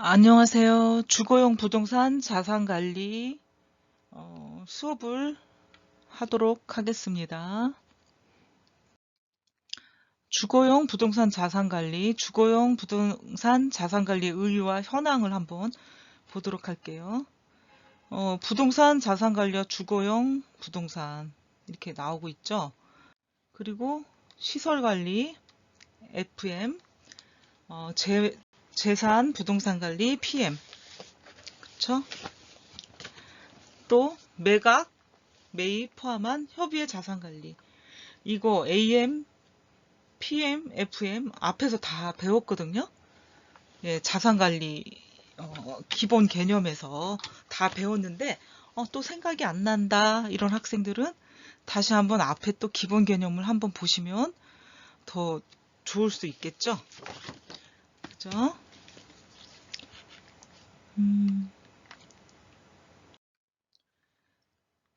안녕하세요. 주거용 부동산 자산관리 수업을 하도록 하겠습니다. 주거용 부동산 자산관리, 주거용 부동산 자산관리 의의와 현황을 한번 보도록 할게요. 부동산 자산관리와 주거용 부동산 이렇게 나오고 있죠. 그리고 시설관리, FM, 재산 부동산 관리, PM, 그쵸? 또 매각, 매입 포함한 협의의 자산관리. 이거 AM, PM, FM 앞에서 다 배웠거든요. 예, 자산관리 기본 개념에서 다 배웠는데 또 생각이 안 난다 이런 학생들은 다시 한번 앞에 또 기본 개념을 한번 보시면 더 좋을 수 있겠죠. 그죠?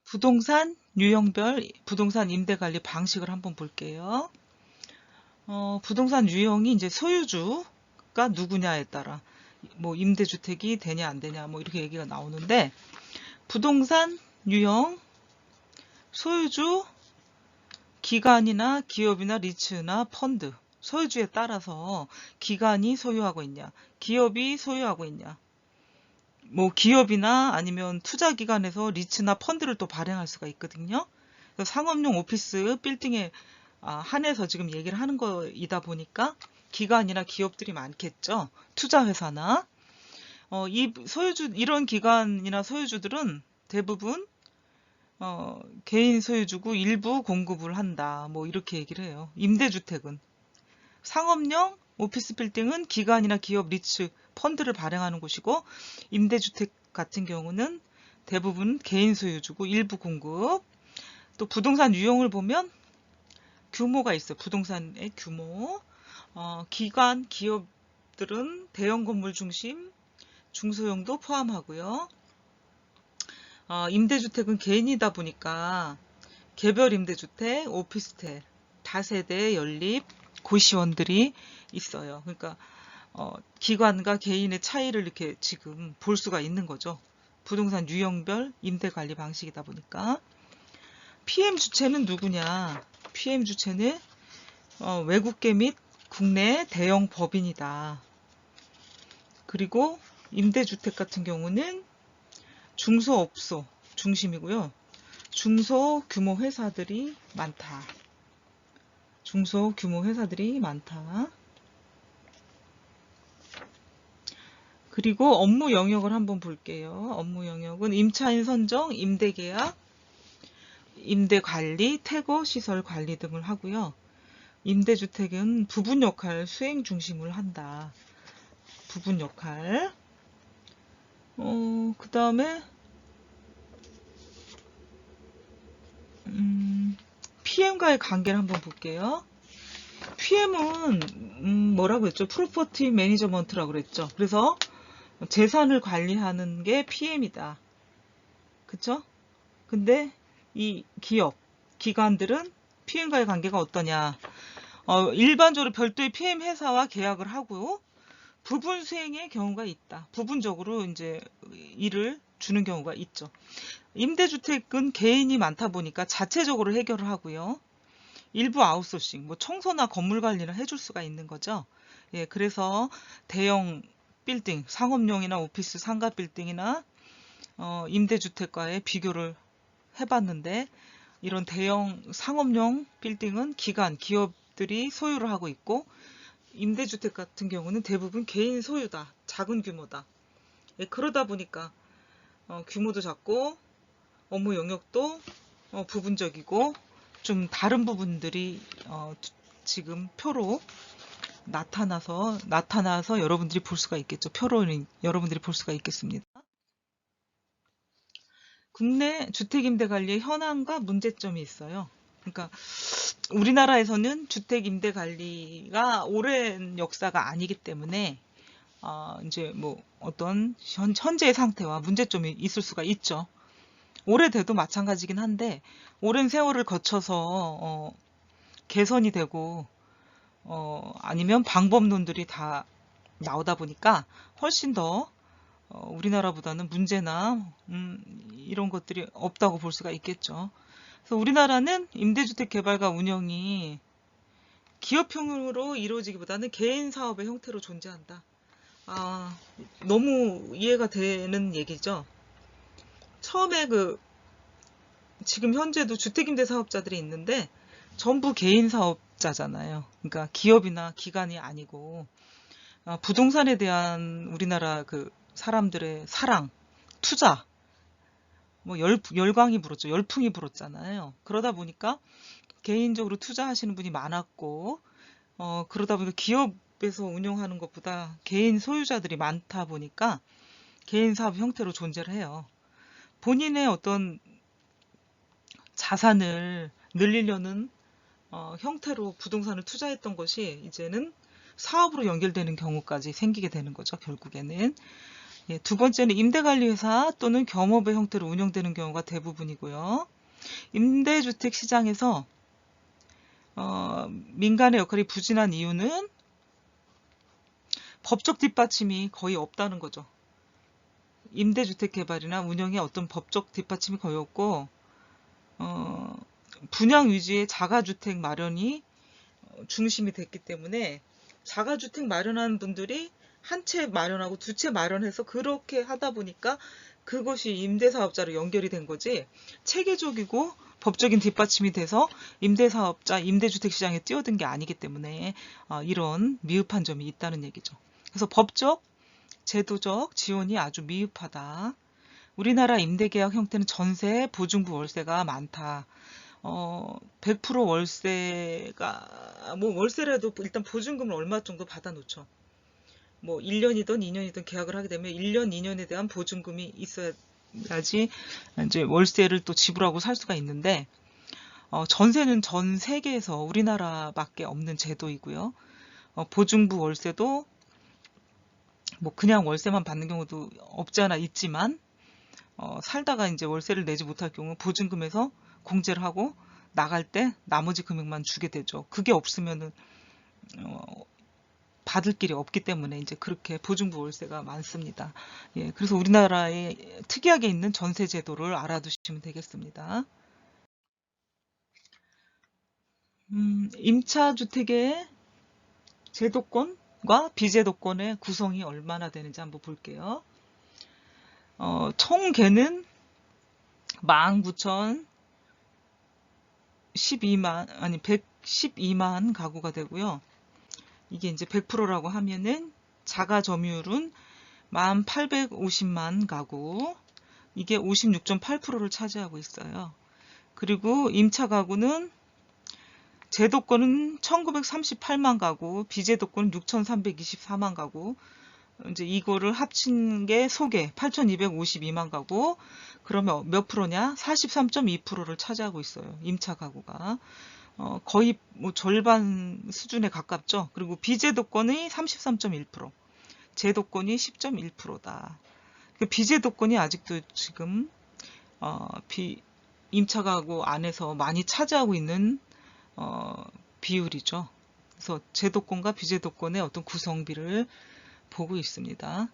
부동산 유형별 부동산 임대관리 방식을 한번 볼게요. 부동산 유형이 이제 소유주가 누구냐에 따라 뭐 임대주택이 되냐 안 되냐 뭐 이렇게 얘기가 나오는데, 부동산 유형 소유주 기관이나 기업이나 리츠나 펀드, 소유주에 따라서 기관이 소유하고 있냐 기업이 소유하고 있냐, 뭐 기업이나 아니면 투자기관에서 리츠나 펀드를 또 발행할 수가 있거든요. 그래서 상업용 오피스 빌딩에 한해서 지금 얘기를 하는 거이다 보니까 기관이나 기업들이 많겠죠. 투자회사나. 이 소유주, 이런 기관이나 소유주들은 대부분 개인 소유주고 일부 공급을 한다. 뭐 이렇게 얘기를 해요. 임대주택은, 상업용 오피스 빌딩은 기관이나 기업 리츠 펀드를 발행하는 곳이고, 임대주택 같은 경우는 대부분 개인 소유주고 일부 공급. 또 부동산 유형을 보면 규모가 있어요. 부동산의 규모. 기관, 기업들은 대형 건물 중심, 중소형도 포함하고요. 임대주택은 개인이다 보니까 개별 임대주택, 오피스텔, 다세대, 연립, 고시원들이 있어요. 그러니까 기관과 개인의 차이를 이렇게 지금 볼 수가 있는 거죠. 부동산 유형별 임대관리 방식이다 보니까. PM 주체는 누구냐? PM 주체는 외국계 및 국내 대형 법인이다. 그리고 임대주택 같은 경우는 중소업소 중심이고요. 중소규모 회사들이 많다. 중소규모 회사들이 많다. 그리고 업무 영역을 한번 볼게요. 업무 영역은 임차인 선정, 임대계약, 임대관리, 퇴거, 시설 관리 등을 하고요. 임대주택은 부분 역할 수행 중심을 한다. 부분 역할. 그 다음에 PM과의 관계를 한번 볼게요. PM은 뭐라고 했죠? 프로퍼티 매니저먼트라고 그랬죠. 그래서 재산을 관리하는 게 PM이다. 그쵸? 근데 이 기업, 기관들은 PM과의 관계가 어떠냐? 일반적으로 별도의 PM 회사와 계약을 하고 부분 수행의 경우가 있다. 부분적으로 이제 일을 주는 경우가 있죠. 임대주택은 개인이 많다 보니까 자체적으로 해결을 하고요. 일부 아웃소싱, 뭐 청소나 건물 관리를 해줄 수가 있는 거죠. 예, 그래서 대형 빌딩, 상업용이나 오피스 상가 빌딩이나 임대주택과의 비교를 해봤는데, 이런 대형 상업용 빌딩은 기관, 기업들이 소유를 하고 있고, 임대주택 같은 경우는 대부분 개인 소유다. 작은 규모다. 예, 그러다 보니까 규모도 작고 업무 영역도 부분적이고 좀 다른 부분들이 지금 표로 나타나서 여러분들이 볼 수가 있겠죠. 표로 여러분들이 볼 수가 있겠습니다. 국내 주택임대관리의 현황과 문제점이 있어요. 그러니까 우리나라에서는 주택임대관리가 오랜 역사가 아니기 때문에 이제 뭐 어떤 현재의 상태와 문제점이 있을 수가 있죠. 오래돼도 마찬가지긴 한데, 오랜 세월을 거쳐서 개선이 되고 아니면 방법론들이 다 나오다 보니까 훨씬 더 우리나라보다는 문제나 이런 것들이 없다고 볼 수가 있겠죠. 그래서 우리나라는 임대주택 개발과 운영이 기업형으로 이루어지기보다는 개인 사업의 형태로 존재한다. 아, 너무 이해가 되는 얘기죠. 처음에 지금 현재도 주택임대 사업자들이 있는데 전부 개인 사업자잖아요. 그러니까 기업이나 기관이 아니고 부동산에 대한 우리나라 사람들의 사랑, 투자, 뭐 열광이 불었죠. 열풍이 불었잖아요. 그러다 보니까 개인적으로 투자하시는 분이 많았고, 그러다 보니까 기업에서 운영하는 것보다 개인 소유자들이 많다 보니까 개인 사업 형태로 존재를 해요. 본인의 어떤 자산을 늘리려는 형태로 부동산을 투자했던 것이 이제는 사업으로 연결되는 경우까지 생기게 되는 거죠, 결국에는. 예, 두 번째는 임대관리회사 또는 겸업의 형태로 운영되는 경우가 대부분이고요. 임대주택 시장에서 민간의 역할이 부진한 이유는 법적 뒷받침이 거의 없다는 거죠. 임대주택 개발이나 운영에 어떤 법적 뒷받침이 거의 없고 분양 위주의 자가주택 마련이 중심이 됐기 때문에 자가주택 마련하는 분들이 한 채 마련하고 두 채 마련해서 그렇게 하다 보니까 그것이 임대사업자로 연결이 된 거지, 체계적이고 법적인 뒷받침이 돼서 임대사업자, 임대주택 시장에 뛰어든 게 아니기 때문에 이런 미흡한 점이 있다는 얘기죠. 그래서 법적, 제도적 지원이 아주 미흡하다. 우리나라 임대계약 형태는 전세, 보증부 월세가 많다. 100% 월세가, 뭐 월세라도 일단 보증금을 얼마 정도 받아놓죠. 뭐 1년이든 2년이든 계약을 하게 되면 1년, 2년에 대한 보증금이 있어야지 이제 월세를 또 지불하고 살 수가 있는데, 전세는 전 세계에서 우리나라밖에 없는 제도이고요. 보증부 월세도 뭐 그냥 월세만 받는 경우도 없지 않아 있지만, 살다가 이제 월세를 내지 못할 경우 보증금에서 공제를 하고 나갈 때 나머지 금액만 주게 되죠. 그게 없으면은 받을 길이 없기 때문에 이제 그렇게 보증부 월세가 많습니다. 예, 그래서 우리나라에 특이하게 있는 전세 제도를 알아두시면 되겠습니다. 임차 주택의 제도권과 비제도권의 구성이 얼마나 되는지 한번 볼게요. 총 개는 112만 가구가 되고요. 이게 이제 100%라고 하면은 자가 점유율은 1850만 가구, 이게 56.8%를 차지하고 있어요. 그리고 임차 가구는 제도권은 1938만 가구, 비제도권은 6324만 가구, 이제 이거를 합친 게 소개 8252만 가구. 그러면 몇 프로냐? 43.2%를 차지하고 있어요. 임차 가구가. 거의 뭐 절반 수준에 가깝죠. 그리고 비제도권이 33.1%, 제도권이 10.1%다. 비제도권이 아직도 지금 임차 가구 안에서 많이 차지하고 있는 비율이죠. 그래서 제도권과 비제도권의 어떤 구성비를 보고 있습니다.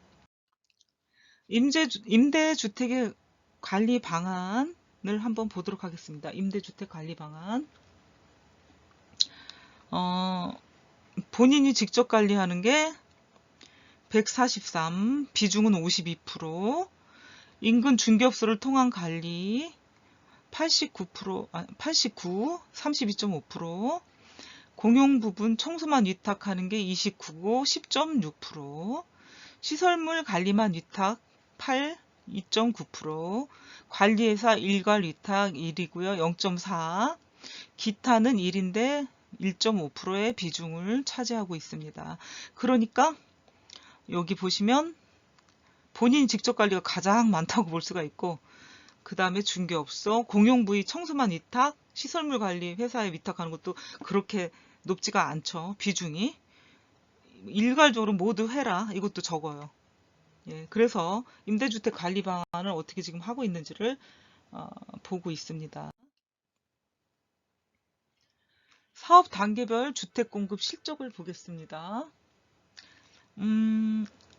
임대주택의 관리 방안을 한번 보도록 하겠습니다. 임대주택 관리 방안. 본인이 직접 관리하는 게 143, 비중은 52%, 인근 중개업소를 통한 관리 89, 32.5%, 공용 부분 청소만 위탁하는 게 29고 10.6%, 시설물 관리만 위탁 8, 2.9%, 관리회사 일괄 위탁 1이고요. 0.4, 기타는 1인데 1.5%의 비중을 차지하고 있습니다. 그러니까 여기 보시면 본인 직접 관리가 가장 많다고 볼 수가 있고, 그 다음에 중개업소, 공용부위 청소만 위탁, 시설물 관리 회사에 위탁하는 것도 그렇게 높지가 않죠. 비중이. 일괄적으로 모두 해라. 이것도 적어요. 예, 그래서 임대주택 관리 방안을 어떻게 지금 하고 있는지를 보고 있습니다. 사업 단계별 주택 공급 실적을 보겠습니다.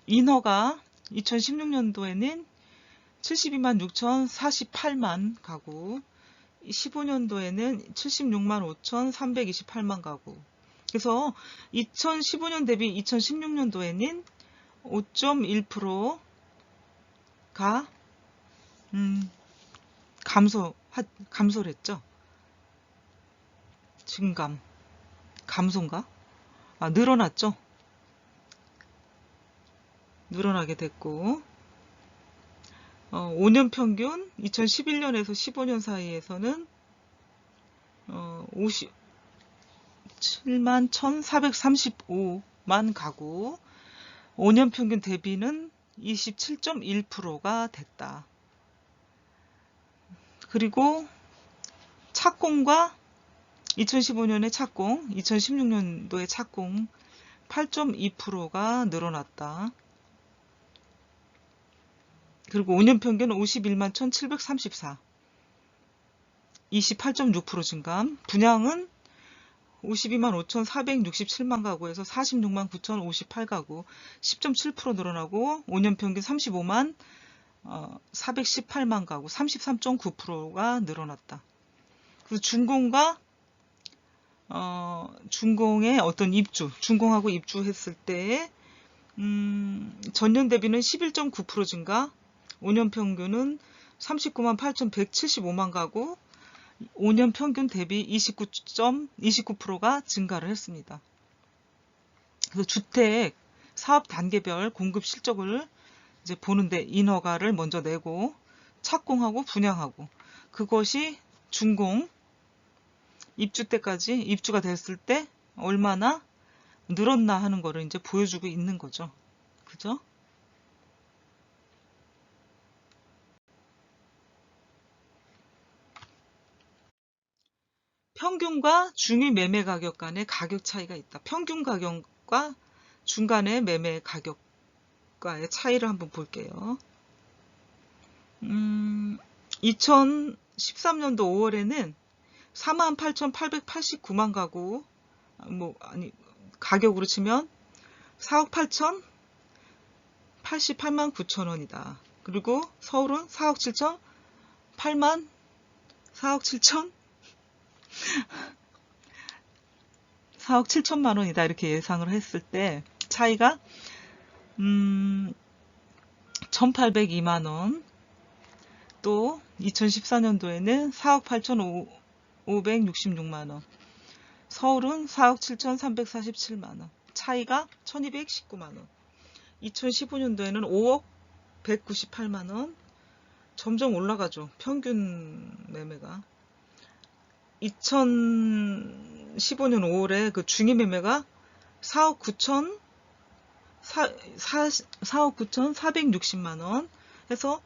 인허가 2016년도에는 72만 6,048만 가구, 15년도에는 76만 5,328만 가구. 그래서 2015년 대비 2016년도에는 5.1%가 감소를 했죠. 감소인가? 늘어났죠. 늘어나게 됐고, 5년 평균 2011년에서 15년 사이에서는 57만 1,435만 가구, 5년 평균 대비는 27.1%가 됐다. 그리고 착공과 2015년에 착공, 2016년도에 착공 8.2%가 늘어났다. 그리고 5년 평균 51만 1,734, 28.6% 증감. 분양은 52만 5,467만 가구에서 46만 9,058가구, 10.7% 늘어나고 5년 평균 35만 418만 가구, 33.9%가 늘어났다. 그래서 준공의 어떤 준공하고 입주했을 때 전년 대비는 11.9% 증가, 5년 평균은 39만 8,175만 가구, 5년 평균 대비 29%가 증가를 했습니다. 그래서 주택 사업 단계별 공급 실적을 이제 보는데 인허가를 먼저 내고 착공하고 분양하고, 그것이 준공 입주 때까지, 입주가 됐을 때 얼마나 늘었나 하는 거를 이제 보여주고 있는 거죠. 그죠? 평균과 중위 매매 가격 간의 가격 차이가 있다. 평균 가격과 중간의 매매 가격과의 차이를 한번 볼게요. 2013년도 5월에는 48,889만 가구, 가격으로 치면 4억 88만 9천 원이다. 그리고 서울은 4억 7천만 원이다. 이렇게 예상을 했을 때 차이가 1,802만 원. 또 2014년도에는 4억 8,566만 원. 서울은 4억 7,347만 원. 차이가 1,219만 원. 2015년도에는 5억 198만 원. 점점 올라가죠. 평균 매매가. 2015년 5월에 그 중위 매매가 4억 9,460만 원 해서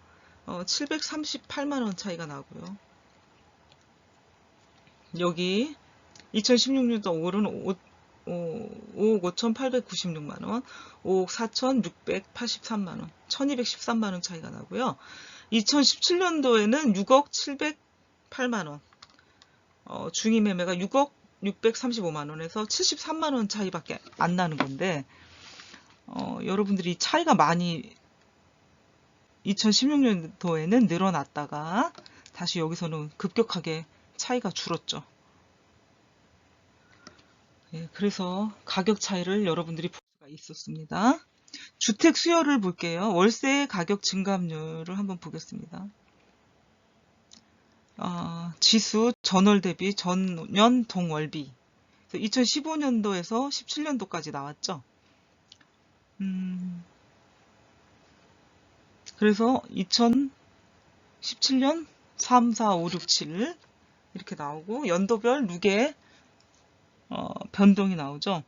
738만 원 차이가 나고요. 여기 2016년도 5월은 5억 5,896만 원, 5억 4,683만 원, 1,213만 원 차이가 나고요. 2017년도에는 6억 708만 원, 중위 매매가 6억 635만 원에서 73만 원 차이밖에 안 나는 건데, 여러분들이 차이가 많이 2016년도에는 늘어났다가 다시 여기서는 급격하게 차이가 줄었죠. 예, 그래서 가격 차이를 여러분들이 볼 수가 있었습니다. 주택 수요를 볼게요. 월세 가격 증감률을 한번 보겠습니다. 지수 전월 대비 전년 동월비. 2015년도에서 17년도까지 나왔죠. 그래서 2017년 3, 4, 5, 6, 7 이렇게 나오고 연도별 누계 변동이 나오죠.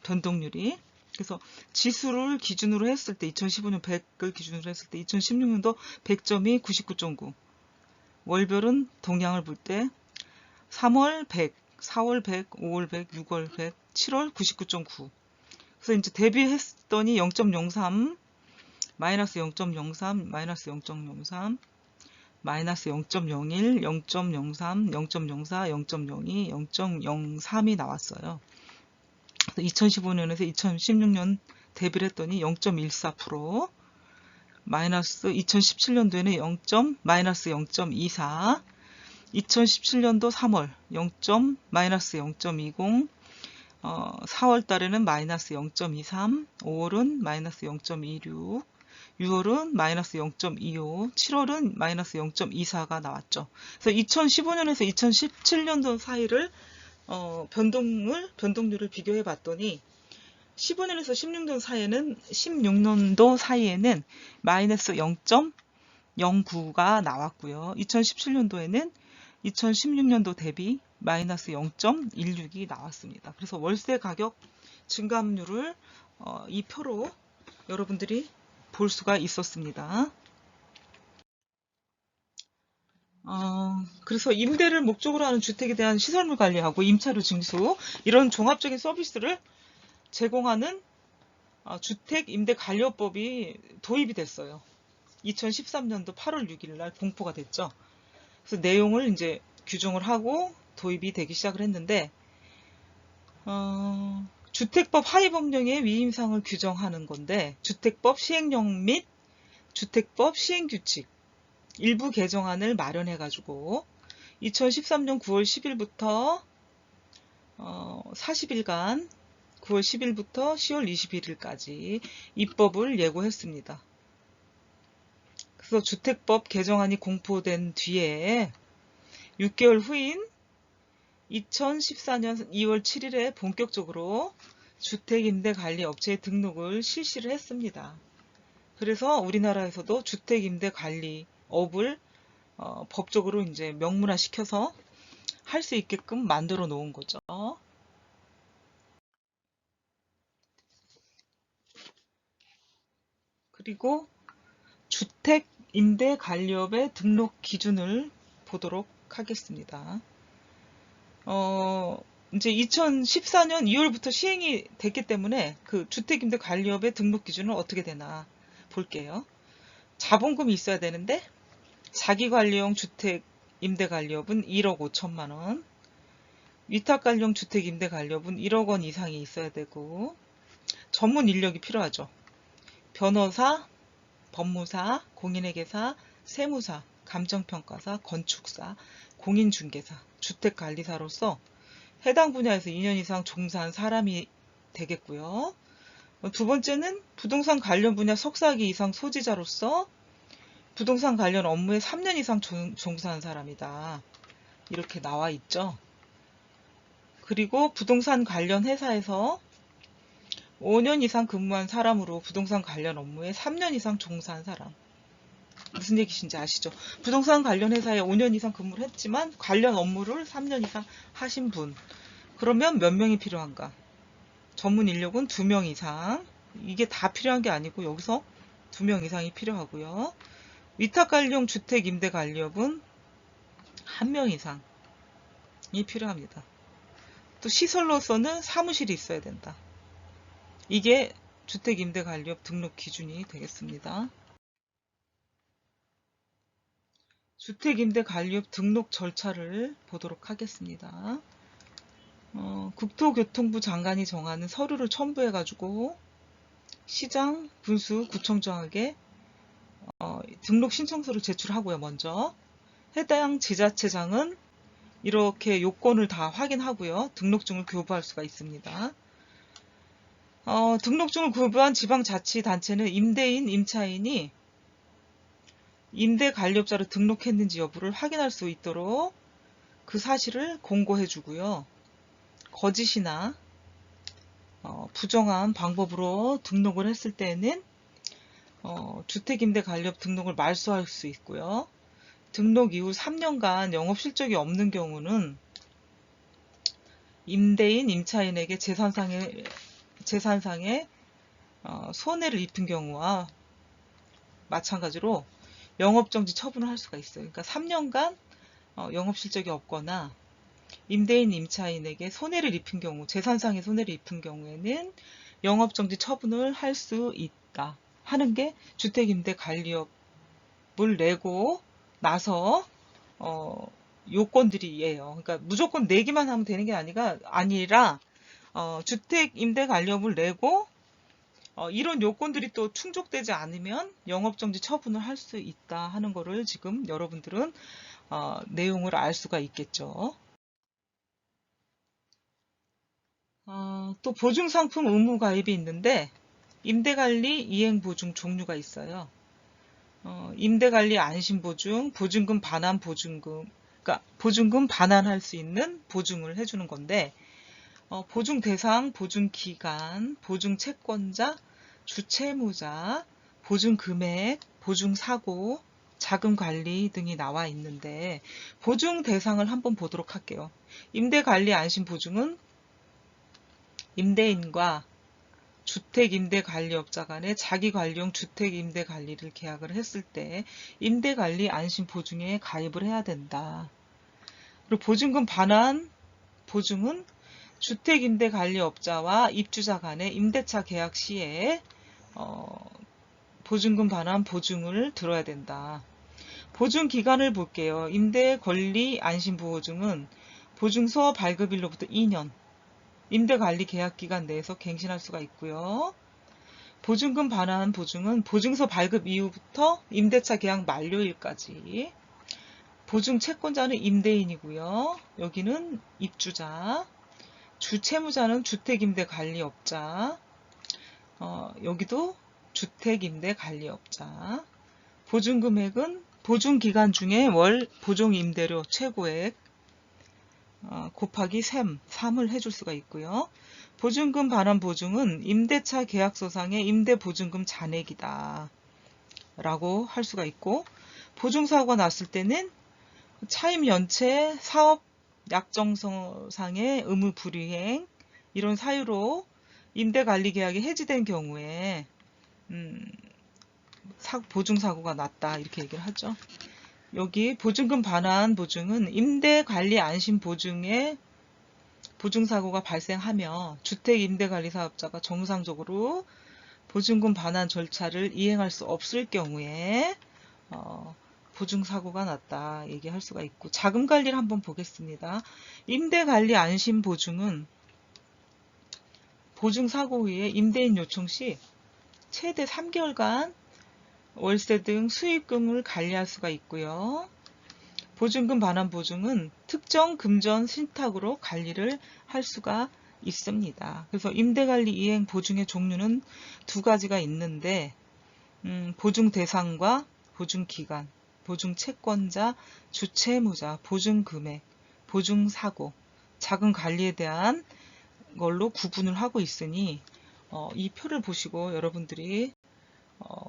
변동률이. 그래서 지수를 기준으로 했을 때 2015년 100을 기준으로 했을 때 2016년도 100점이 99.9. 월별은 동향을 볼 때 3월 100, 4월 100, 5월 100, 6월 100, 7월 99.9. 그래서 이제 대비했더니 0.03, 마이너스 0.03, 마이너스 0.03, 마이너스 0.01, 0.03, 0.04, 0.02, 0.03이 나왔어요. 2015년에서 2016년 대비를 했더니 0.14%, 마이너스 2017년도에는 마이너스 0.24, 2017년도 3월 마이너스 0.20, 4월 달에는 마이너스 0.23, 5월은 마이너스 0.26, 6월은 마이너스 0.25, 7월은 마이너스 0.24가 나왔죠. 그래서 2015년에서 2017년도 사이를 변동률을 비교해 봤더니 15년에서 16년도 사이에는 마이너스 0.09가 나왔고요. 2017년도에는 2016년도 대비 마이너스 0.16이 나왔습니다. 그래서 월세 가격 증감률을 이 표로 여러분들이 볼 수가 있었습니다. 그래서 임대를 목적으로 하는 주택에 대한 시설물 관리하고 임차료 징수, 이런 종합적인 서비스를 제공하는 주택임대관리법이 도입이 됐어요. 2013년도 8월 6일 날 공포가 됐죠. 그래서 내용을 이제 규정을 하고 도입이 되기 시작을 했는데, 주택법 하위법령의 위임사항을 규정하는 건데, 주택법 시행령 및 주택법 시행규칙 일부 개정안을 마련해가지고 2013년 9월 10일부터 40일간 9월 10일부터 10월 21일까지 입법을 예고했습니다. 그래서 주택법 개정안이 공포된 뒤에 6개월 후인 2014년 2월 7일에 본격적으로 주택임대관리업체의 등록을 실시를 했습니다. 그래서 우리나라에서도 주택임대관리업을 법적으로 이제 명문화 시켜서 할 수 있게끔 만들어 놓은 거죠. 그리고 주택임대관리업의 등록 기준을 보도록 하겠습니다. 이제 2014년 2월부터 시행이 됐기 때문에 그 주택임대관리업의 등록 기준은 어떻게 되나 볼게요. 자본금이 있어야 되는데 자기관리용 주택임대관리업은 1억 5천만 원, 위탁관리용 주택임대관리업은 1억 원 이상이 있어야 되고, 전문 인력이 필요하죠. 변호사, 법무사, 공인회계사, 세무사, 감정평가사, 건축사, 공인중개사, 주택관리사로서 해당 분야에서 2년 이상 종사한 사람이 되겠고요. 두 번째는 부동산 관련 분야 석사학위 이상 소지자로서 부동산 관련 업무에 3년 이상 종사한 사람이다. 이렇게 나와 있죠. 그리고 부동산 관련 회사에서 5년 이상 근무한 사람으로 부동산 관련 업무에 3년 이상 종사한 사람. 무슨 얘기신지 아시죠? 부동산 관련 회사에 5년 이상 근무를 했지만 관련 업무를 3년 이상 하신 분. 그러면 몇 명이 필요한가? 전문 인력은 2명 이상. 이게 다 필요한 게 아니고 여기서 2명 이상이 필요하고요. 위탁관리용 주택임대관리업은 1명 이상이 필요합니다. 또 시설로서는 사무실이 있어야 된다. 이게 주택임대관리업 등록 기준이 되겠습니다. 주택임대관리업 등록 절차를 보도록 하겠습니다. 국토교통부 장관이 정하는 서류를 첨부해가지고 시장, 군수, 구청장에게 등록 신청서를 제출하고요. 먼저 해당 지자체장은 이렇게 요건을 다 확인하고요. 등록증을 교부할 수가 있습니다. 등록증을 교부한 지방자치단체는 임대인, 임차인이 임대관리업자로 등록했는지 여부를 확인할 수 있도록 그 사실을 공고해 주고요. 거짓이나 부정한 방법으로 등록을 했을 때에는 주택임대관리업 등록을 말소할 수 있고요. 등록 이후 3년간 영업실적이 없는 경우는 임대인, 임차인에게 재산상의 손해를 입힌 경우와 마찬가지로 영업정지 처분을 할 수가 있어요. 그러니까 3년간 영업실적이 없거나 임대인, 임차인에게 손해를 입힌 경우, 재산상의 손해를 입힌 경우에는 영업정지 처분을 할 수 있다 하는 게 주택임대관리업을 내고 나서 요건들이에요. 그러니까 무조건 내기만 하면 되는 게 아니라 주택임대관리업을 내고 이런 요건들이 또 충족되지 않으면 영업정지 처분을 할 수 있다 하는 거를 지금 여러분들은 내용을 알 수가 있겠죠. 또 보증상품 의무 가입이 있는데 임대관리 이행보증 종류가 있어요. 임대관리 안심보증, 보증금 반환 보증금, 그러니까 보증금 반환할 수 있는 보증을 해주는 건데 보증 대상, 보증 기간, 보증 채권자, 주채무자, 보증 금액, 보증 사고, 자금 관리 등이 나와 있는데 보증 대상을 한번 보도록 할게요. 임대관리 안심보증은 임대인과 주택임대관리업자 간에 자기관리용 주택임대관리를 계약을 했을 때 임대관리 안심보증에 가입을 해야 된다. 그리고 보증금 반환 보증은 주택임대관리업자와 입주자 간의 임대차 계약 시에 보증금 반환 보증을 들어야 된다. 보증 기간을 볼게요. 임대권리 안심보증은 보증서 발급일로부터 2년, 임대관리 계약기간 내에서 갱신할 수가 있고요. 보증금 반환 보증은 보증서 발급 이후부터 임대차 계약 만료일까지. 보증 채권자는 임대인이고요. 여기는 입주자. 주채무자는 주택임대관리업자. 여기도 주택임대관리업자. 보증금액은 보증기간 중에 월 보증임대료 최고액 곱하기 3을 해줄 수가 있고요. 보증금 반환 보증은 임대차 계약서상의 임대보증금 잔액이다 라고 할 수가 있고, 보증사고가 났을 때는 차임 연체, 사업 약정상의 의무 불이행 이런 사유로 임대관리계약이 해지된 경우에 보증사고가 났다 이렇게 얘기를 하죠. 여기 보증금 반환 보증은 임대관리 안심 보증에 보증사고가 발생하며 주택임대관리사업자가 정상적으로 보증금 반환 절차를 이행할 수 없을 경우에 보증사고가 났다 얘기할 수가 있고, 자금관리를 한번 보겠습니다. 임대관리 안심보증은 보증사고 후에 임대인 요청 시 최대 3개월간 월세 등 수익금을 관리할 수가 있고요. 보증금 반환 보증은 특정 금전 신탁으로 관리를 할 수가 있습니다. 그래서 임대관리 이행 보증의 종류는 두 가지가 있는데 보증 대상과 보증 기간, 보증 채권자, 주채무자, 보증 금액, 보증 사고, 자금 관리에 대한 걸로 구분을 하고 있으니 이 표를 보시고 여러분들이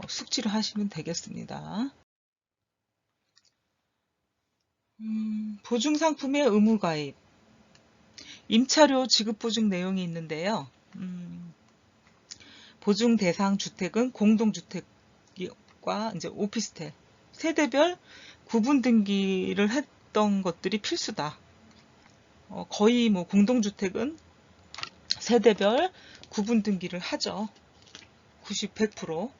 숙지를 하시면 되겠습니다. 보증상품의 의무가입, 임차료 지급 보증 내용이 있는데요. 보증 대상 주택은 공동주택과 이제 오피스텔, 세대별 구분 등기를 했던 것들이 필수다. 거의 뭐 공동주택은 세대별 구분 등기를 하죠. 100%.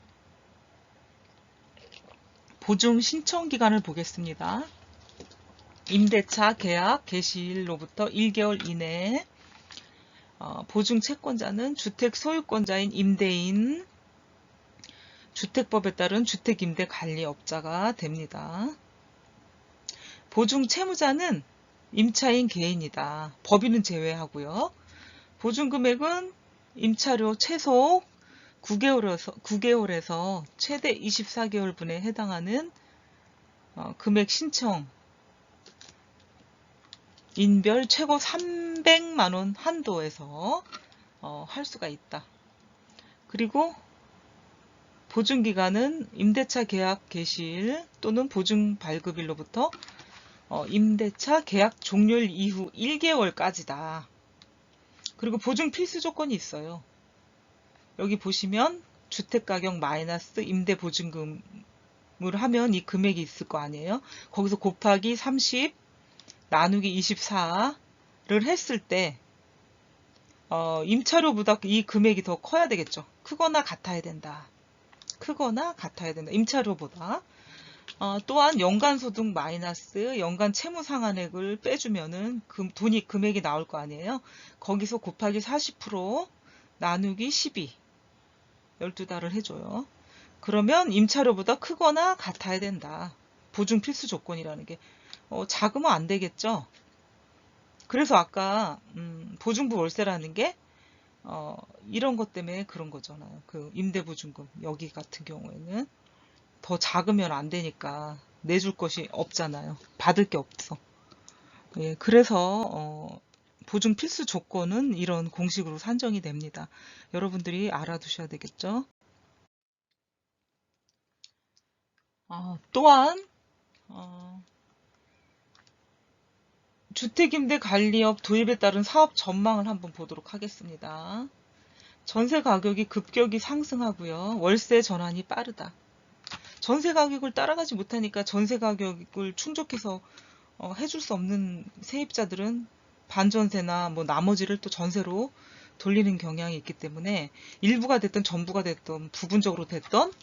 보증 신청 기간을 보겠습니다. 임대차 계약 개시일로부터 1개월 이내. 보증 채권자는 주택 소유권자인 임대인, 주택법에 따른 주택임대관리업자가 됩니다. 보증 채무자는 임차인 개인이다. 법인은 제외하고요. 보증금액은 임차료 최소 9개월에서 최대 24개월분에 해당하는 금액 신청 인별 최고 300만원 한도에서 할 수가 있다. 그리고 보증기간은 임대차 계약 개시일 또는 보증 발급일로부터 임대차 계약 종료일 이후 1개월까지다. 그리고 보증 필수 조건이 있어요. 여기 보시면 주택가격 마이너스 임대보증금을 하면 이 금액이 있을 거 아니에요. 거기서 곱하기 30 나누기 24를 했을 때 임차료보다 이 금액이 더 커야 되겠죠. 크거나 같아야 된다. 크거나 같아야 된다. 임차료보다. 또한 연간소득 마이너스 연간 채무상환액을 빼주면은 금액이 나올 거 아니에요. 거기서 곱하기 40% 나누기 12 12달을 해줘요. 그러면 임차료보다 크거나 같아야 된다. 보증 필수 조건이라는 게. 작으면 안 되겠죠. 그래서 아까 보증부 월세라는 게 이런 것 때문에 그런 거잖아요. 그 임대보증금 여기 같은 경우에는 더 작으면 안 되니까 내줄 것이 없잖아요. 받을 게 없어. 예, 그래서 보증 필수 조건은 이런 공식으로 산정이 됩니다. 여러분들이 알아두셔야 되겠죠. 또한 주택임대관리업 도입에 따른 사업 전망을 한번 보도록 하겠습니다. 전세 가격이 급격히 상승하고요. 월세 전환이 빠르다. 전세 가격을 따라가지 못하니까 전세 가격을 충족해서 해줄 수 없는 세입자들은 반전세나 뭐 나머지를 또 전세로 돌리는 경향이 있기 때문에 일부가 됐든 전부가 됐든 부분적으로 됐던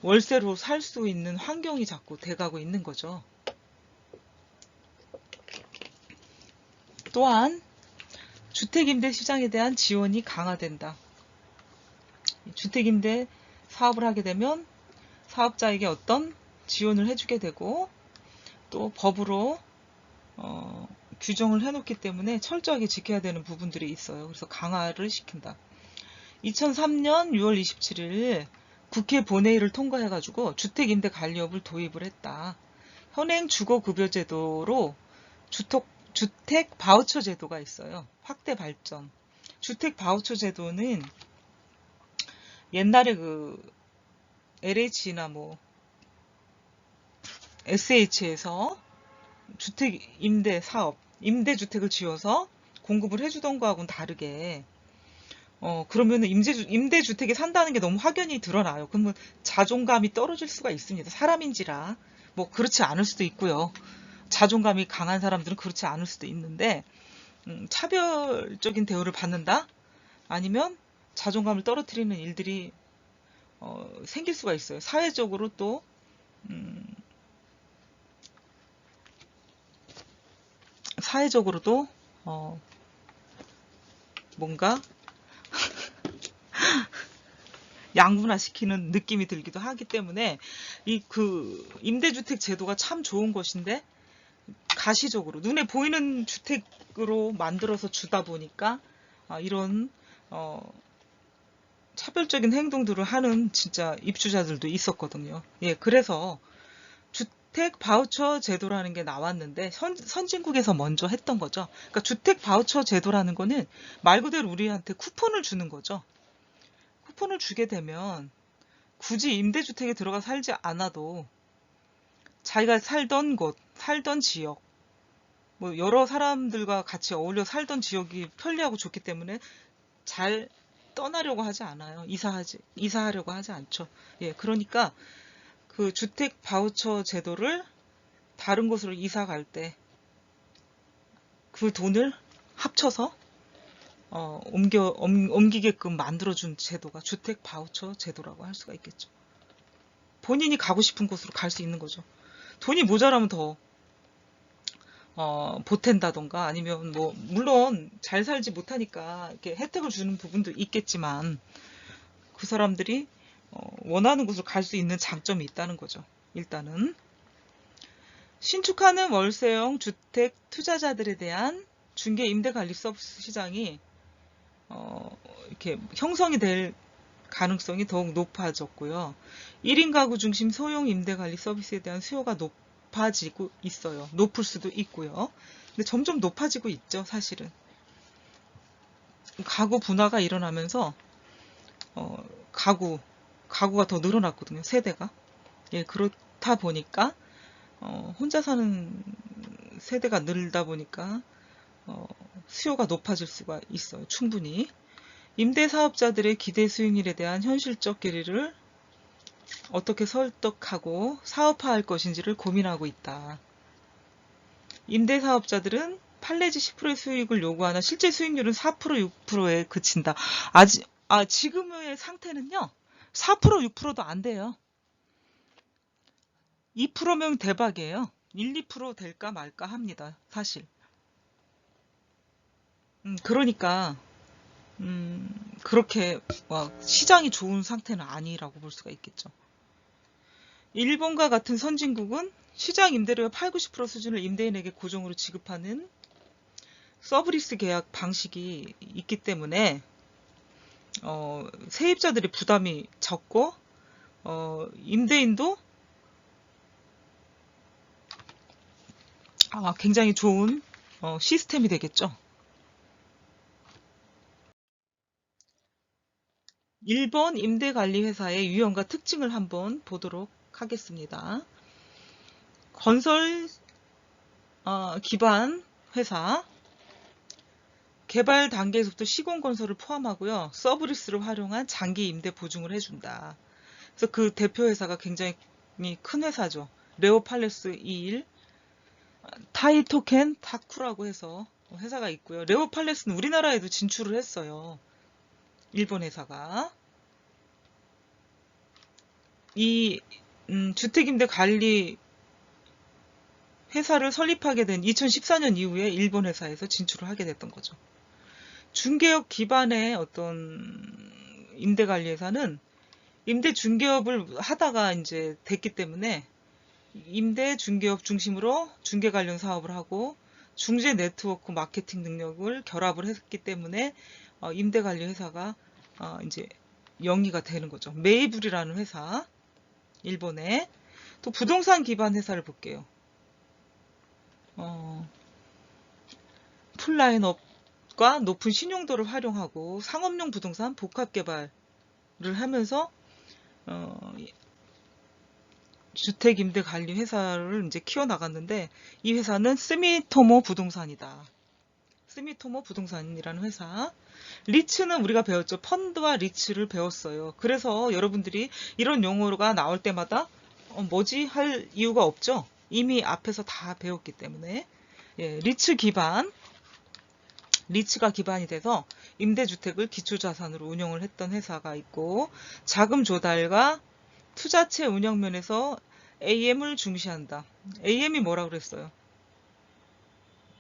월세로 살 수 있는 환경이 자꾸 돼가고 있는 거죠. 또한 주택임대 시장에 대한 지원이 강화된다. 주택임대 사업을 하게 되면 사업자에게 어떤 지원을 해주게 되고 또 법으로 규정을 해놓기 때문에 철저하게 지켜야 되는 부분들이 있어요. 그래서 강화를 시킨다. 2003년 6월 27일 국회 본회의를 통과해가지고 주택임대관리업을 도입을 했다. 현행 주거급여제도로 주택 바우처 제도가 있어요. 확대 발전. 주택 바우처 제도는 옛날에 그 LH나 뭐 SH에서 주택 임대 사업, 임대주택을 지어서 공급을 해주던 거하고는 다르게 그러면은 임대주택에 산다는 게 너무 확연히 드러나요. 그러면 자존감이 떨어질 수가 있습니다. 사람인지라. 뭐 그렇지 않을 수도 있고요. 자존감이 강한 사람들은 그렇지 않을 수도 있는데 차별적인 대우를 받는다? 아니면 자존감을 떨어뜨리는 일들이 생길 수가 있어요. 사회적으로 또 사회적으로도 뭔가 양분화시키는 느낌이 들기도 하기 때문에 이 그 임대주택 제도가 참 좋은 것인데 가시적으로 눈에 보이는 주택으로 만들어서 주다 보니까 이런 차별적인 행동들을 하는 진짜 입주자들도 있었거든요. 예, 그래서 주택 바우처 제도라는 게 나왔는데 선진국에서 먼저 했던 거죠. 그러니까 주택 바우처 제도라는 거는 말 그대로 우리한테 쿠폰을 주는 거죠. 쿠폰을 주게 되면 굳이 임대주택에 들어가 살지 않아도 자기가 살던 곳, 살던 지역, 뭐 여러 사람들과 같이 어울려 살던 지역이 편리하고 좋기 때문에 잘 떠나려고 하지 않아요. 이사하려고 하지 않죠. 예, 그러니까 그 주택 바우처 제도를 다른 곳으로 이사 갈 때 그 돈을 합쳐서 옮기게끔 만들어준 제도가 주택 바우처 제도라고 할 수가 있겠죠. 본인이 가고 싶은 곳으로 갈 수 있는 거죠. 돈이 모자라면 더 보탠다던가 아니면 뭐 물론 잘 살지 못하니까 이렇게 혜택을 주는 부분도 있겠지만 그 사람들이 원하는 곳으로 갈 수 있는 장점이 있다는 거죠. 일단은 신축하는 월세형 주택 투자자들에 대한 중개 임대관리 서비스 시장이 이렇게 형성이 될 가능성이 더욱 높아졌고요. 1인 가구 중심 소형 임대관리 서비스에 대한 수요가 높아지고 있어요. 높을 수도 있고요. 근데 점점 높아지고 있죠, 사실은. 가구 분화가 일어나면서 가구가 더 늘어났거든요, 세대가. 예, 그렇다 보니까 혼자 사는 세대가 늘다 보니까 수요가 높아질 수가 있어요, 충분히. 임대사업자들의 기대 수익률에 대한 현실적 괴리를 어떻게 설득하고 사업화할 것인지를 고민하고 있다. 임대사업자들은 판례지 10%의 수익을 요구하나 실제 수익률은 4% 6%에 그친다. 지금의 상태는요. 4% 6%도 안 돼요. 2%면 대박이에요. 1, 2% 될까 말까 합니다. 사실. 그러니까 그렇게 막 시장이 좋은 상태는 아니라고 볼 수가 있겠죠. 일본과 같은 선진국은 시장 임대료의 8, 90% 수준을 임대인에게 고정으로 지급하는 서브리스 계약 방식이 있기 때문에 세입자들의 부담이 적고 임대인도 굉장히 좋은 시스템이 되겠죠. 일본 임대관리회사의 유형과 특징을 한번 보도록 하겠습니다. 건설 기반 회사, 개발 단계에서부터 시공 건설을 포함하고요. 서브리스를 활용한 장기 임대 보증을 해준다. 그래서 그 대표 회사가 굉장히 큰 회사죠. 레오팔레스 21, 타이토켄 타쿠라고 해서 회사가 있고요. 레오팔레스는 우리나라에도 진출을 했어요. 일본 회사가. 이 주택임대 관리 회사를 설립하게 된 2014년 이후에 일본 회사에서 진출을 하게 됐던 거죠. 중개업 기반의 어떤 임대관리회사는 임대 중개업을 하다가 이제 됐기 때문에 임대 중개업 중심으로 중개 관련 사업을 하고 중개 네트워크 마케팅 능력을 결합을 했기 때문에 임대관리 회사가 이제 영위가 되는 거죠. 메이블이라는 회사, 일본에. 또 부동산 기반 회사를 볼게요. 풀라인업과 높은 신용도를 활용하고 상업용 부동산 복합 개발을 하면서 주택임대관리 회사를 이제 키워나갔는데 이 회사는 스미토모 부동산이다. 스미토모 부동산이라는 회사. 리츠는 우리가 배웠죠. 펀드와 리츠를 배웠어요. 그래서 여러분들이 이런 용어가 나올 때마다 뭐지? 할 이유가 없죠. 이미 앞에서 다 배웠기 때문에. 예, 리츠가 기반이 돼서 임대주택을 기초자산으로 운영을 했던 회사가 있고 자금 조달과 투자체 운영 면에서 AM을 중시한다. AM이 뭐라고 그랬어요?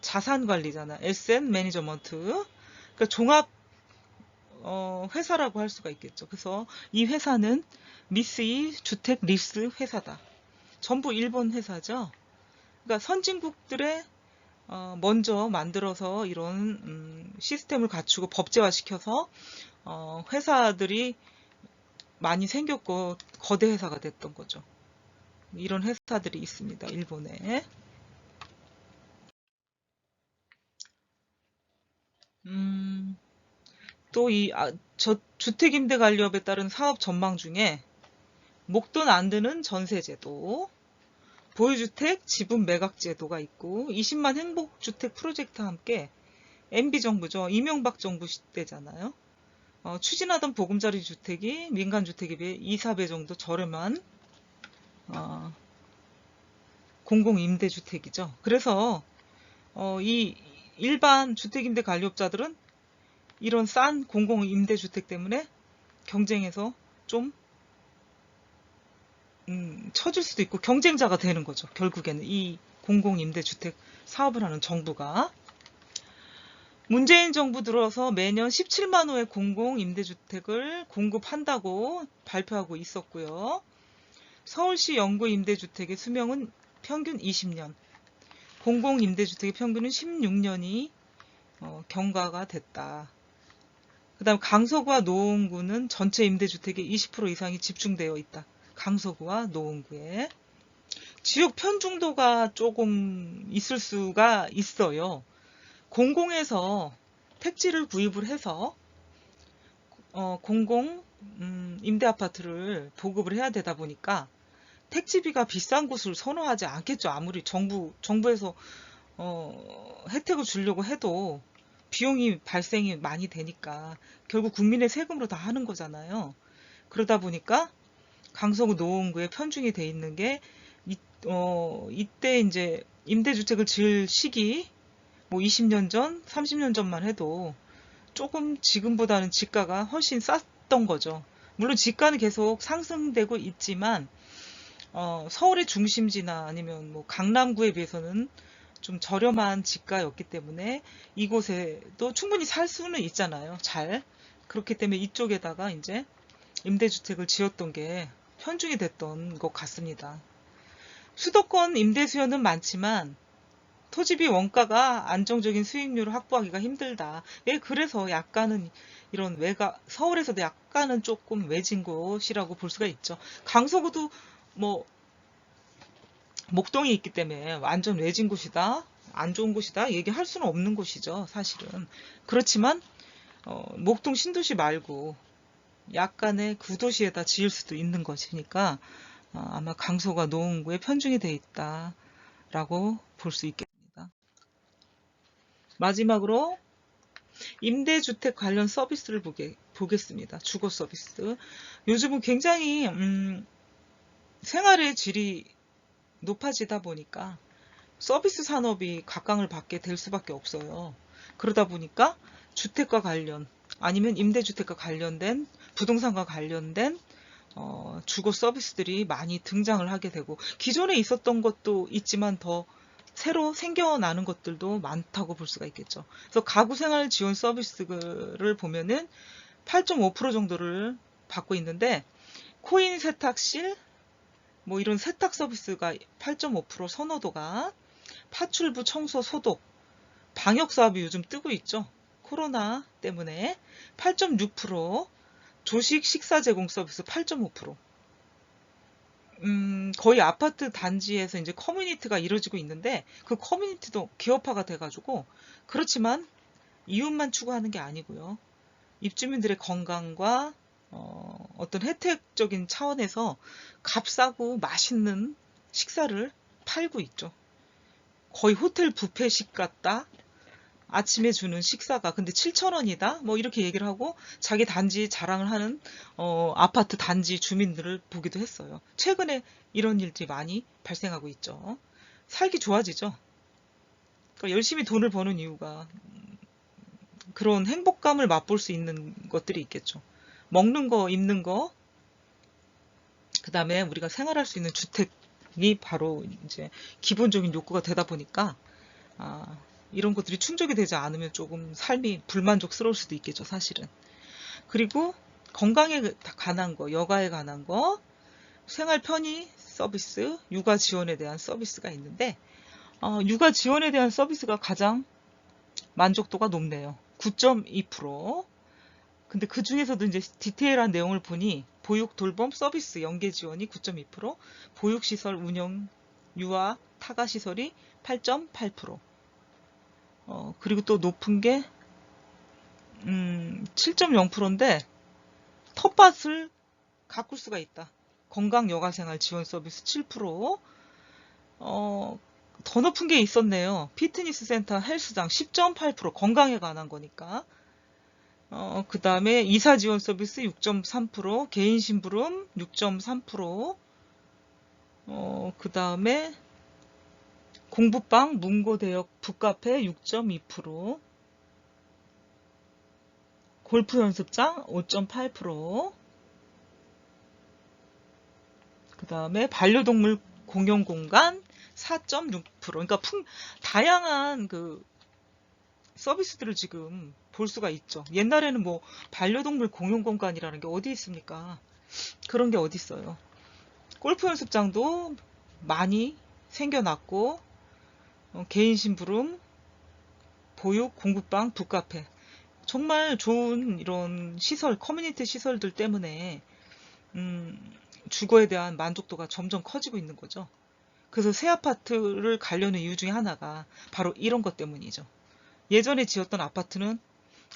자산관리잖아. Asset Management. 그러니까 종합 회사라고 할 수가 있겠죠. 그래서 이 회사는 미쓰이 주택 리스 회사다. 전부 일본 회사죠. 그러니까 선진국들의 먼저 만들어서 이런 시스템을 갖추고 법제화시켜서 회사들이 많이 생겼고 거대 회사가 됐던 거죠. 이런 회사들이 있습니다. 일본에. 또 이 주택임대관리업에 따른 사업 전망 중에 목돈 안 드는 전세제도, 보유주택 지분 매각 제도가 있고 20만 행복주택 프로젝트와 함께 MB정부죠. 이명박 정부 시대잖아요. 추진하던 보금자리 주택이 민간주택에 비해 2, 4배 정도 저렴한 공공임대주택이죠. 그래서 이 일반 주택임대 관리업자들은 이런 싼 공공임대주택 때문에 경쟁에서 좀 처질 수도 있고 경쟁자가 되는 거죠. 결국에는 이 공공임대주택 사업을 하는 정부가. 문재인 정부 들어서 매년 17만 호의 공공임대주택을 공급한다고 발표하고 있었고요. 서울시 영구 임대주택의 수명은 평균 20년, 공공임대주택의 평균은 16년이 경과가 됐다. 그 다음 강서구와 노원구는 전체 임대주택의 20% 이상이 집중되어 있다. 강서구와 노원구에. 지역 편중도가 조금 있을 수가 있어요. 공공에서 택지를 구입을 해서 공공 임대아파트를 보급을 해야 되다 보니까 택지비가 비싼 곳을 선호하지 않겠죠. 아무리 정부에서 혜택을 주려고 해도 비용이 발생이 많이 되니까 결국 국민의 세금으로 다 하는 거잖아요. 그러다 보니까 강서구 노원구에 편중이 돼 있는 게 이때 이제 임대주택을 지을 시기 뭐 20년 전, 30년 전만 해도 조금 지금보다는 지가가 훨씬 쌌던 거죠. 물론 지가는 계속 상승되고 있지만 서울의 중심지나 아니면 뭐 강남구에 비해서는 좀 저렴한 지가였기 때문에 이곳에도 충분히 살 수는 있잖아요. 잘. 그렇기 때문에 이쪽에다가 이제 임대주택을 지었던 게 편중이 됐던 것 같습니다. 수도권 임대 수요는 많지만 토지비 원가가 안정적인 수익률을 확보하기가 힘들다. 예, 그래서 약간은 이런 서울에서도 약간은 조금 외진 곳이라고 볼 수가 있죠. 강서구도 뭐 목동이 있기 때문에 완전 외진 곳이다, 안 좋은 곳이다 얘기할 수는 없는 곳이죠, 사실은. 그렇지만 목동 신도시 말고 약간의 구도시에다 지을 수도 있는 것이니까 아마 강서가 노원구에 편중이 돼 있다라고 볼 수 있겠습니다. 마지막으로 임대주택 관련 서비스를 보겠습니다. 주거 서비스. 요즘은 굉장히 생활의 질이 높아지다 보니까 서비스 산업이 각광을 받게 될 수밖에 없어요. 그러다 보니까 주택과 관련 아니면 임대주택과 관련된 부동산과 관련된 주거 서비스들이 많이 등장을 하게 되고, 기존에 있었던 것도 있지만 더 새로 생겨나는 것들도 많다고 볼 수가 있겠죠. 그래서 가구생활 지원 서비스를 보면은 8.5% 정도를 받고 있는데, 코인 세탁실, 뭐 이런 세탁 서비스가 8.5% 선호도가, 파출부 청소 소독, 방역 사업이 요즘 뜨고 있죠. 코로나 때문에 8.6%, 조식 식사 제공 서비스 8.5%. 거의 아파트 단지에서 이제 커뮤니티가 이루어지고 있는데, 그 커뮤니티도 기업화가 돼가지고, 그렇지만 이윤만 추구하는 게 아니고요. 입주민들의 건강과 어떤 혜택적인 차원에서 값싸고 맛있는 식사를 팔고 있죠. 거의 호텔 뷔페식 같다. 아침에 주는 식사가 근데 7,000원이다? 뭐 이렇게 얘기를 하고 자기 단지 자랑을 하는 아파트 단지 주민들을 보기도 했어요. 최근에 이런 일들이 많이 발생하고 있죠. 살기 좋아지죠. 그러니까 열심히 돈을 버는 이유가 그런 행복감을 맛볼 수 있는 것들이 있겠죠. 먹는 거, 입는 거, 그 다음에 우리가 생활할 수 있는 주택이 바로 이제 기본적인 욕구가 되다 보니까 이런 것들이 충족이 되지 않으면 조금 삶이 불만족스러울 수도 있겠죠, 사실은. 그리고 건강에 관한 거, 여가에 관한 거, 생활 편의 서비스, 육아 지원에 대한 서비스가 있는데, 육아 지원에 대한 서비스가 가장 만족도가 높네요. 9.2%. 근데 그 중에서도 이제 디테일한 내용을 보니 보육 돌봄 서비스 연계 지원이 9.2%, 보육시설 운영 유아 타가 시설이 8.8%. 그리고 또 높은 게 7.0%인데 텃밭을 가꿀 수가 있다. 건강 여가생활 지원 서비스 7%. 더 높은 게 있었네요. 피트니스 센터 헬스장 10.8%. 건강에 관한 거니까. 그 다음에 이사 지원 서비스 6.3%, 개인 심부름 6.3%, 그 다음에 공부방, 문고대역, 북카페 6.2%, 골프 연습장 5.8%, 그 다음에 반려동물 공용 공간 4.6%. 그러니까 다양한 그 서비스들을 지금 볼 수가 있죠. 옛날에는 뭐 반려동물 공용 공간이라는 게 어디 있습니까? 그런 게 어디 있어요. 골프 연습장도 많이 생겨났고, 개인 심부름, 보육, 공부방, 북카페. 정말 좋은 이런 시설, 커뮤니티 시설들 때문에 주거에 대한 만족도가 점점 커지고 있는 거죠. 그래서 새 아파트를 가려는 이유 중에 하나가 바로 이런 것 때문이죠. 예전에 지었던 아파트는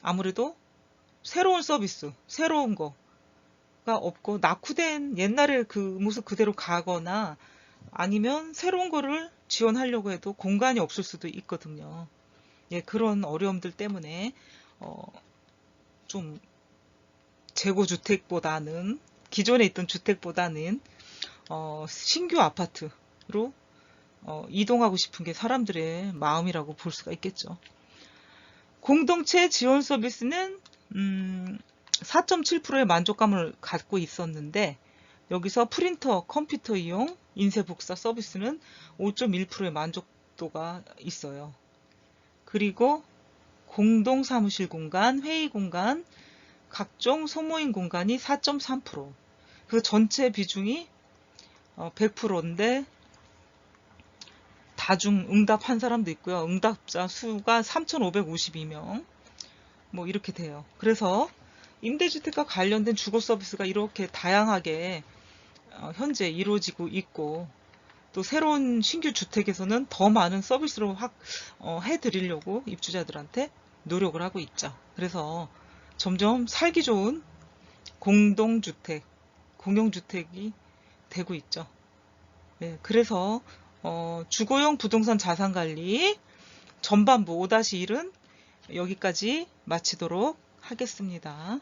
아무래도 새로운 서비스, 새로운 거가 없고 낙후된 옛날의 그 모습 그대로 가거나 아니면 새로운 거를 지원하려고 해도 공간이 없을 수도 있거든요. 예, 그런 어려움들 때문에 좀 재고 주택보다는 기존에 있던 주택보다는 신규 아파트로 이동하고 싶은 게 사람들의 마음이라고 볼 수가 있겠죠. 공동체 지원 서비스는 4.7%의 만족감을 갖고 있었는데, 여기서 프린터, 컴퓨터 이용, 인쇄 복사 서비스는 5.1%의 만족도를 밀집도가 있어요. 그리고 공동 사무실 공간, 회의 공간, 각종 소모임 공간이 4.3%. 그 전체 비중이 100%인데 다중 응답한 사람도 있고요. 응답자 수가 3,552명. 뭐 이렇게 돼요. 그래서 임대주택과 관련된 주거 서비스가 이렇게 다양하게 현재 이루어지고 있고, 또 새로운 신규 주택에서는 더 많은 서비스로 해드리려고 입주자들한테 노력을 하고 있죠. 그래서 점점 살기 좋은 공동주택, 공용주택이 되고 있죠. 네, 그래서 주거용 부동산 자산관리 전반부 5-1은 여기까지 마치도록 하겠습니다.